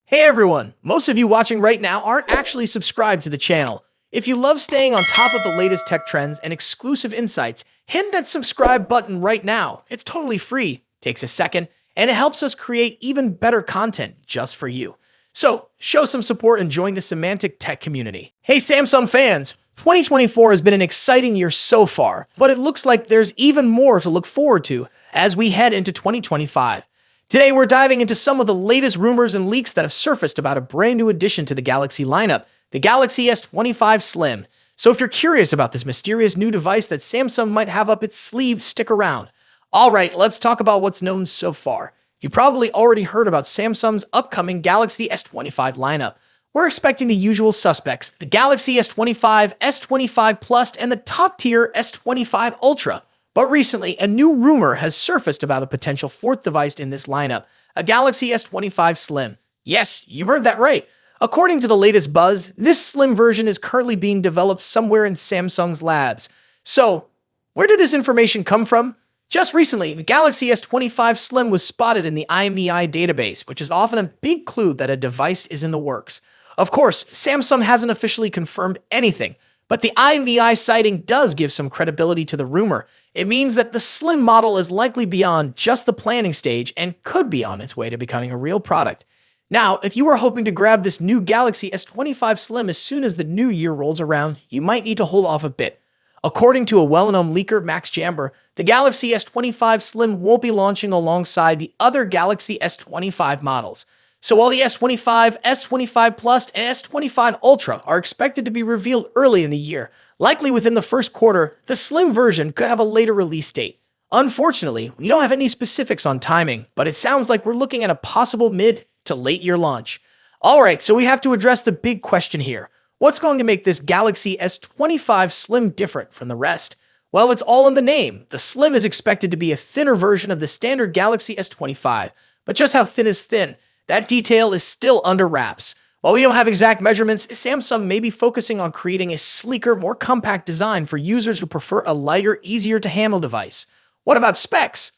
Hey everyone! Most of you watching right now aren't actually subscribed to the channel. If you love staying on top of the latest tech trends and exclusive insights, hit that subscribe button right now. It's totally free, takes a second, and it helps us create even better content just for you. So, show some support and join the semantic tech community. Hey Samsung fans! 2024 has been an exciting year so far, but it looks like there's even more to look forward to as we head into 2025. Today, we're diving into some of the latest rumors and leaks that have surfaced about a brand new addition to the Galaxy lineup, the Galaxy S25 Slim. So if you're curious about this mysterious new device that Samsung might have up its sleeve, stick around. All right, let's talk about what's known so far. You probably already heard about Samsung's upcoming Galaxy S25 lineup. We're expecting the usual suspects, the Galaxy S25, S25 Plus, and the top-tier S25 Ultra. But recently, a new rumor has surfaced about a potential fourth device in this lineup, a Galaxy S25 Slim. Yes, you heard that right. According to the latest buzz, this slim version is currently being developed somewhere in Samsung's labs. So, where did this information come from? Just recently, the Galaxy S25 Slim was spotted in the IMEI database, which is often a big clue that a device is in the works. Of course, Samsung hasn't officially confirmed anything, but the IMEI sighting does give some credibility to the rumor. It means that the Slim model is likely beyond just the planning stage and could be on its way to becoming a real product. Now, if you are hoping to grab this new Galaxy S25 Slim as soon as the new year rolls around, you might need to hold off a bit. According to a well-known leaker, Max Jamber, the Galaxy S25 Slim won't be launching alongside the other Galaxy S25 models. So while the S25, S25 Plus, and S25 Ultra are expected to be revealed early in the year, likely within the first quarter, the Slim version could have a later release date. Unfortunately, we don't have any specifics on timing, but it sounds like we're looking at a possible mid to late year launch. Alright, so we have to address the big question here. What's going to make this Galaxy S25 Slim different from the rest? Well, it's all in the name. The Slim is expected to be a thinner version of the standard Galaxy S25, but just how thin is thin? That detail is still under wraps. While we don't have exact measurements, Samsung may be focusing on creating a sleeker, more compact design for users who prefer a lighter, easier-to-handle device. What about specs?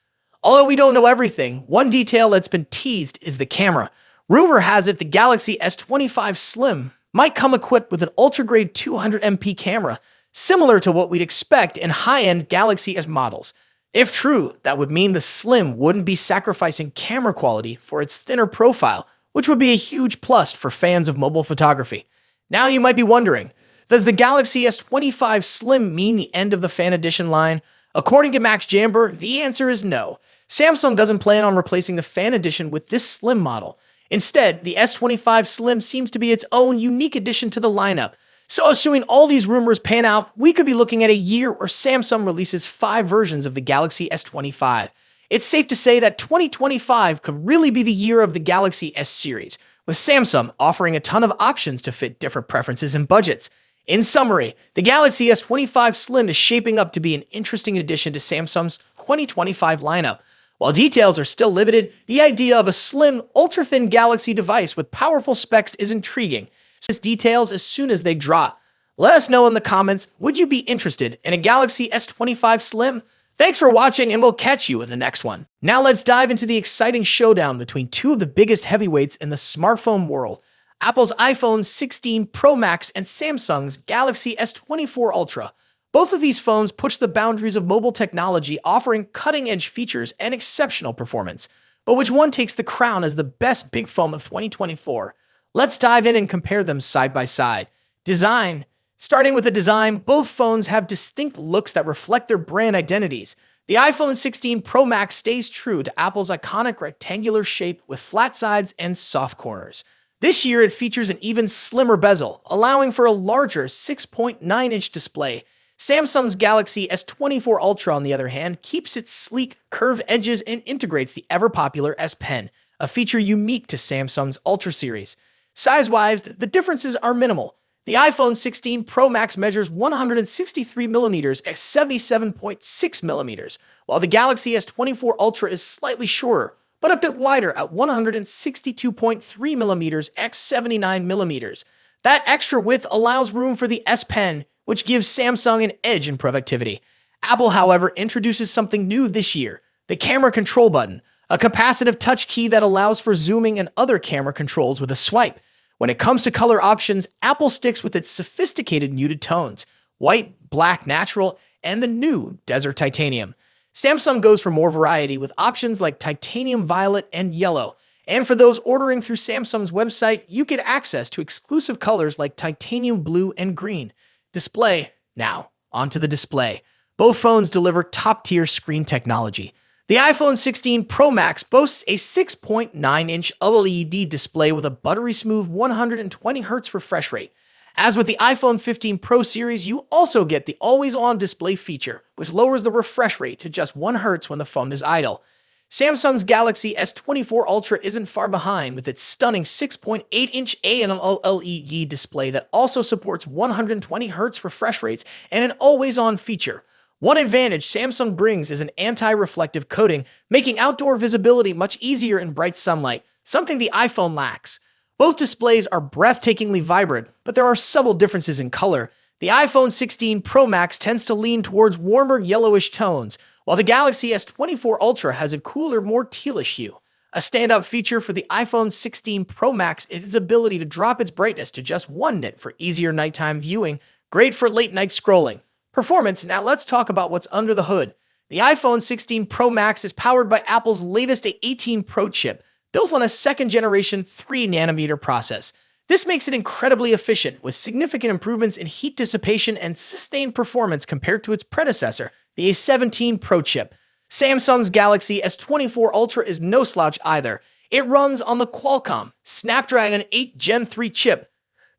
Although we don't know everything, one detail that's been teased is the camera. Rumor has it the Galaxy S25 Slim might come equipped with an ultra-grade 200MP camera, similar to what we'd expect in high-end Galaxy S models. If true, that would mean the Slim wouldn't be sacrificing camera quality for its thinner profile, which would be a huge plus for fans of mobile photography. Now you might be wondering, does the Galaxy S25 Slim mean the end of the Fan Edition line? According to Max Jamber, the answer is no. Samsung doesn't plan on replacing the Fan Edition with this Slim model. Instead, the S25 Slim seems to be its own unique addition to the lineup. So assuming all these rumors pan out, we could be looking at a year where Samsung releases 5 versions of the Galaxy S25. It's safe to say that 2025 could really be the year of the Galaxy S series, with Samsung offering a ton of options to fit different preferences and budgets. In summary, the Galaxy S25 Slim is shaping up to be an interesting addition to Samsung's 2025 lineup. While details are still limited, the idea of a slim, ultra-thin Galaxy device with powerful specs is intriguing. This details as soon as they drop. Let us know in the comments, would you be interested in a Galaxy S25 Slim? Thanks for watching, and we'll catch you in the next one. Now let's dive into the exciting showdown between two of the biggest heavyweights in the smartphone world, Apple's iPhone 16 Pro Max and Samsung's Galaxy S24 Ultra. Both of these phones push the boundaries of mobile technology, offering cutting-edge features and exceptional performance. But which one takes the crown as the best big phone of 2024? Let's dive in and compare them side by side. Design. Starting with the design, both phones have distinct looks that reflect their brand identities. The iPhone 16 Pro Max stays true to Apple's iconic rectangular shape with flat sides and soft corners. This year, it features an even slimmer bezel, allowing for a larger 6.9-inch display. Samsung's Galaxy S24 Ultra, on the other hand, keeps its sleek, curved edges and integrates the ever-popular S Pen, a feature unique to Samsung's Ultra series. Size-wise, the differences are minimal. The iPhone 16 Pro Max measures 163mm at 77.6mm, while the Galaxy S24 Ultra is slightly shorter, but a bit wider at 162.3mm at 79mm. That extra width allows room for the S Pen, which gives Samsung an edge in productivity. Apple, however, introduces something new this year, the camera control button, a capacitive touch key that allows for zooming and other camera controls with a swipe. When it comes to color options, Apple sticks with its sophisticated muted tones: white, black, natural, and the new Desert Titanium. Samsung goes for more variety with options like titanium violet and yellow. And for those ordering through Samsung's website, you get access to exclusive colors like titanium blue and green. Display. Now, onto the display. Both phones deliver top-tier screen technology. The iPhone 16 Pro Max boasts a 6.9-inch OLED display with a buttery-smooth 120Hz refresh rate. As with the iPhone 15 Pro series, you also get the always-on display feature, which lowers the refresh rate to just 1 Hz when the phone is idle. Samsung's Galaxy S24 Ultra isn't far behind with its stunning 6.8-inch AMOLED display that also supports 120Hz refresh rates and an always-on feature. One advantage Samsung brings is an anti-reflective coating, making outdoor visibility much easier in bright sunlight, something the iPhone lacks. Both displays are breathtakingly vibrant, but there are subtle differences in color. The iPhone 16 Pro Max tends to lean towards warmer yellowish tones, while the Galaxy S24 Ultra has a cooler, more tealish hue. A standout feature for the iPhone 16 Pro Max is its ability to drop its brightness to just 1 nit for easier nighttime viewing, great for late-night scrolling. Performance. Now let's talk about what's under the hood. The iPhone 16 Pro Max is powered by Apple's latest A18 Pro chip, built on a second-generation 3nm process. This makes it incredibly efficient, with significant improvements in heat dissipation and sustained performance compared to its predecessor, the A17 Pro chip. Samsung's Galaxy S24 Ultra is no slouch either. It runs on the Qualcomm Snapdragon 8 Gen 3 chip,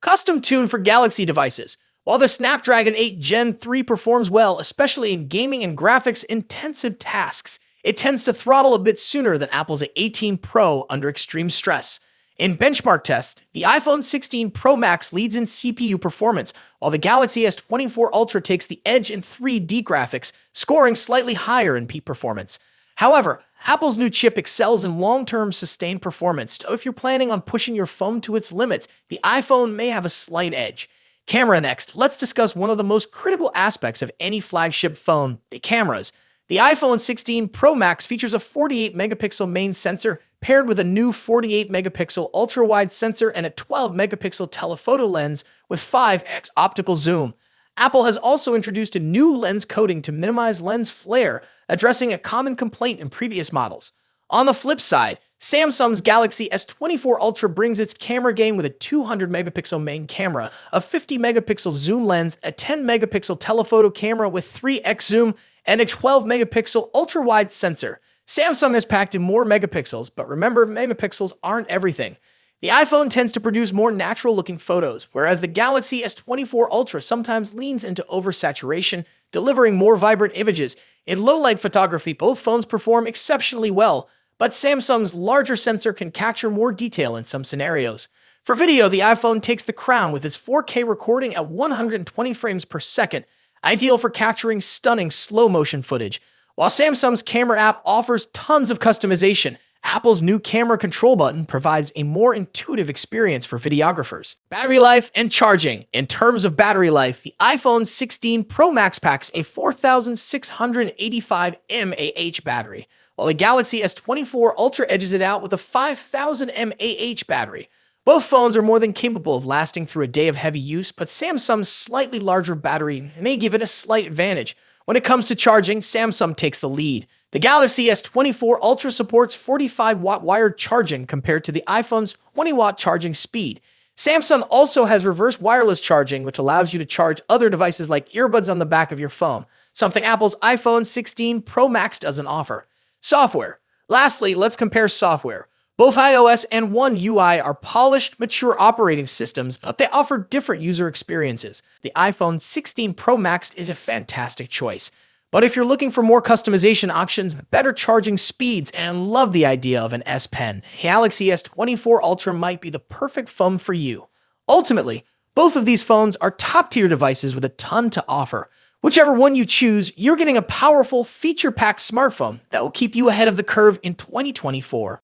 custom-tuned for Galaxy devices. While the Snapdragon 8 Gen 3 performs well, especially in gaming and graphics-intensive tasks, it tends to throttle a bit sooner than Apple's A18 Pro under extreme stress. In benchmark tests, the iPhone 16 Pro Max leads in CPU performance, while the Galaxy S24 Ultra takes the edge in 3D graphics, scoring slightly higher in peak performance. However, Apple's new chip excels in long-term sustained performance, so if you're planning on pushing your phone to its limits, the iPhone may have a slight edge. Camera next. Let's discuss one of the most critical aspects of any flagship phone, the cameras. The iPhone 16 Pro Max features a 48-megapixel main sensor paired with a new 48-megapixel ultra-wide sensor and a 12-megapixel telephoto lens with 5x optical zoom. Apple has also introduced a new lens coating to minimize lens flare, addressing a common complaint in previous models. On the flip side, Samsung's Galaxy S24 Ultra brings its camera game with a 200-megapixel main camera, a 50-megapixel zoom lens, a 10-megapixel telephoto camera with 3x zoom, and a 12-megapixel ultra-wide sensor. Samsung has packed in more megapixels, but remember, megapixels aren't everything. The iPhone tends to produce more natural-looking photos, whereas the Galaxy S24 Ultra sometimes leans into oversaturation, delivering more vibrant images. In low-light photography, both phones perform exceptionally well, but Samsung's larger sensor can capture more detail in some scenarios. For video, the iPhone takes the crown with its 4K recording at 120 frames per second, ideal for capturing stunning slow-motion footage. While Samsung's camera app offers tons of customization, Apple's new camera control button provides a more intuitive experience for videographers. Battery life and charging. In terms of battery life, the iPhone 16 Pro Max packs a 4,685 mAh battery, while the Galaxy S24 Ultra edges it out with a 5,000 mAh battery. Both phones are more than capable of lasting through a day of heavy use, but Samsung's slightly larger battery may give it a slight advantage. When it comes to charging, Samsung takes the lead. The Galaxy S24 Ultra supports 45-watt wired charging compared to the iPhone's 20-watt charging speed. Samsung also has reverse wireless charging, which allows you to charge other devices like earbuds on the back of your phone, something Apple's iPhone 16 Pro Max doesn't offer. Software. Lastly, let's compare software. Both iOS and One UI are polished, mature operating systems, but they offer different user experiences. The iPhone 16 Pro Max is a fantastic choice. But if you're looking for more customization options, better charging speeds, and love the idea of an S Pen, Galaxy S24 Ultra might be the perfect phone for you. Ultimately, both of these phones are top-tier devices with a ton to offer. Whichever one you choose, you're getting a powerful, feature-packed smartphone that will keep you ahead of the curve in 2024.